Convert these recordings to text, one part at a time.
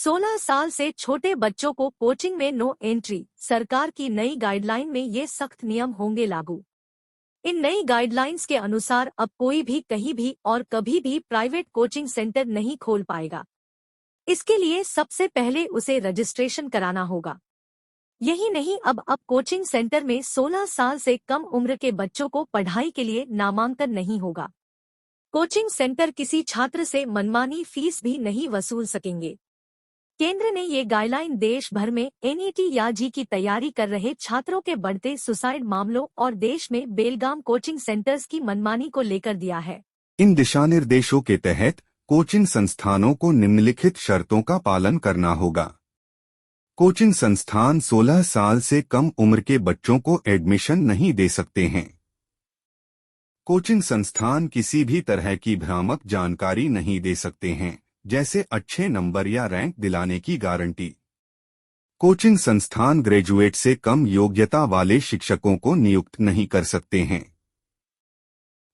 16 साल से छोटे बच्चों को कोचिंग में नो एंट्री। सरकार की नई गाइडलाइन में ये सख्त नियम होंगे लागू। इन नई गाइडलाइंस के अनुसार अब कोई भी कहीं भी और कभी भी प्राइवेट कोचिंग सेंटर नहीं खोल पाएगा। इसके लिए सबसे पहले उसे रजिस्ट्रेशन कराना होगा। यही नहीं, अब कोचिंग सेंटर में 16 साल से कम उम्र के बच्चों को पढ़ाई के लिए नामांकन नहीं होगा। कोचिंग सेंटर किसी छात्र से मनमानी फीस भी नहीं वसूल सकेंगे। केंद्र ने ये गाइडलाइन देश भर में एनईटी या जी की तैयारी कर रहे छात्रों के बढ़ते सुसाइड मामलों और देश में बेलगाम कोचिंग सेंटर्स की मनमानी को लेकर दिया है। इन दिशानिर्देशों के तहत कोचिंग संस्थानों को निम्नलिखित शर्तों का पालन करना होगा। कोचिंग संस्थान 16 साल से कम उम्र के बच्चों को एडमिशन नहीं दे सकते हैं। कोचिंग संस्थान किसी भी तरह की भ्रामक जानकारी नहीं दे सकते हैं, जैसे अच्छे नंबर या रैंक दिलाने की गारंटी। कोचिंग संस्थान ग्रेजुएट से कम योग्यता वाले शिक्षकों को नियुक्त नहीं कर सकते हैं।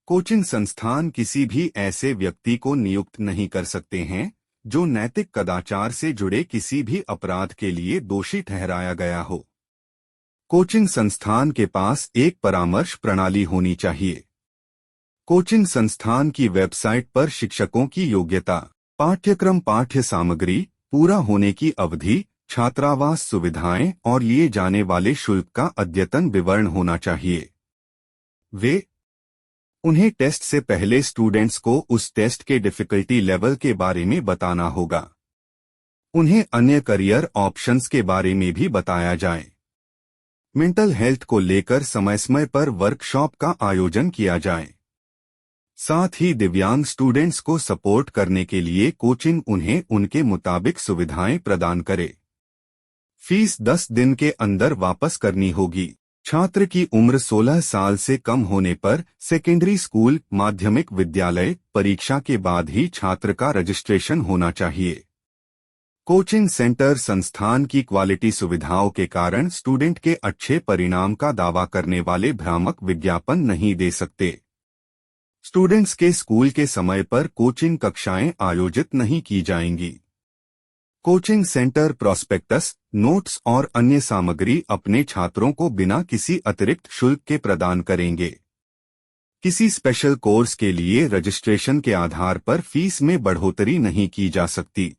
कोचिंग संस्थान किसी भी ऐसे व्यक्ति को नियुक्त नहीं कर सकते हैं जो नैतिक कदाचार से जुड़े किसी भी अपराध के लिए दोषी ठहराया गया हो। कोचिंग संस्थान के पास एक परामर्श प्रणाली होनी चाहिए। कोचिंग संस्थान की वेबसाइट पर शिक्षकों की योग्यता, पाठ्यक्रम, पाठ्य सामग्री, पूरा होने की अवधि, छात्रावास सुविधाएं और लिए जाने वाले शुल्क का अद्यतन विवरण होना चाहिए। उन्हें टेस्ट से पहले स्टूडेंट्स को उस टेस्ट के डिफिकल्टी लेवल के बारे में बताना होगा। उन्हें अन्य करियर ऑप्शंस के बारे में भी बताया जाए। मेंटल हेल्थ को लेकर समय समय पर वर्कशॉप का आयोजन किया जाए। साथ ही दिव्यांग स्टूडेंट्स को सपोर्ट करने के लिए कोचिंग उन्हें उनके मुताबिक सुविधाएं प्रदान करे। फीस 10 दिन के अंदर वापस करनी होगी। छात्र की उम्र 16 साल से कम होने पर सेकेंडरी स्कूल, माध्यमिक विद्यालय परीक्षा के बाद ही छात्र का रजिस्ट्रेशन होना चाहिए। कोचिंग सेंटर संस्थान की क्वालिटी सुविधाओं के कारण स्टूडेंट के अच्छे परिणाम का दावा करने वाले भ्रामक विज्ञापन नहीं दे सकते। स्टूडेंट्स के स्कूल के समय पर कोचिंग कक्षाएं आयोजित नहीं की जाएंगी। कोचिंग सेंटर प्रोस्पेक्टस, नोट्स और अन्य सामग्री अपने छात्रों को बिना किसी अतिरिक्त शुल्क के प्रदान करेंगे। किसी स्पेशल कोर्स के लिए रजिस्ट्रेशन के आधार पर फीस में बढ़ोतरी नहीं की जा सकती।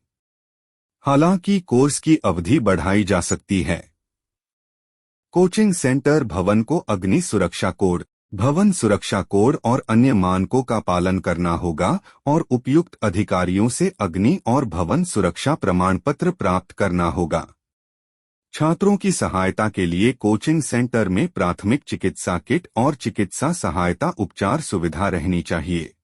हालांकि कोर्स की अवधि बढ़ाई जा सकती है। कोचिंग सेंटर भवन को अग्नि सुरक्षा कोड, भवन सुरक्षा कोड और अन्य मानकों का पालन करना होगा और उपयुक्त अधिकारियों से अग्नि और भवन सुरक्षा प्रमाण पत्र प्राप्त करना होगा। छात्रों की सहायता के लिए कोचिंग सेंटर में प्राथमिक चिकित्सा किट और चिकित्सा सहायता उपचार सुविधा रहनी चाहिए।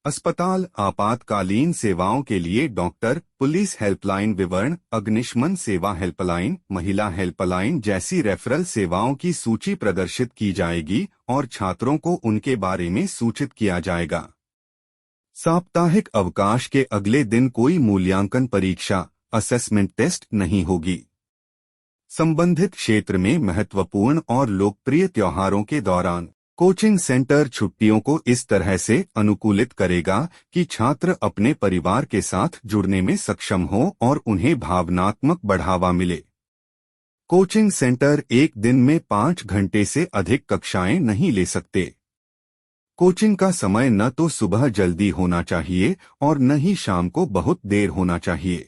अस्पताल, आपातकालीन सेवाओं के लिए डॉक्टर, पुलिस हेल्पलाइन विवरण, अग्निशमन सेवा हेल्पलाइन, महिला हेल्पलाइन जैसी रेफरल सेवाओं की सूची प्रदर्शित की जाएगी और छात्रों को उनके बारे में सूचित किया जाएगा। साप्ताहिक अवकाश के अगले दिन कोई मूल्यांकन परीक्षा, असेसमेंट टेस्ट नहीं होगी। संबंधित क्षेत्र में महत्वपूर्ण और लोकप्रिय त्योहारों के दौरान कोचिंग सेंटर छुट्टियों को इस तरह से अनुकूलित करेगा कि छात्र अपने परिवार के साथ जुड़ने में सक्षम हो और उन्हें भावनात्मक बढ़ावा मिले। कोचिंग सेंटर एक दिन में 5 घंटे से अधिक कक्षाएं नहीं ले सकते। कोचिंग का समय न तो सुबह जल्दी होना चाहिए और न ही शाम को बहुत देर होना चाहिए।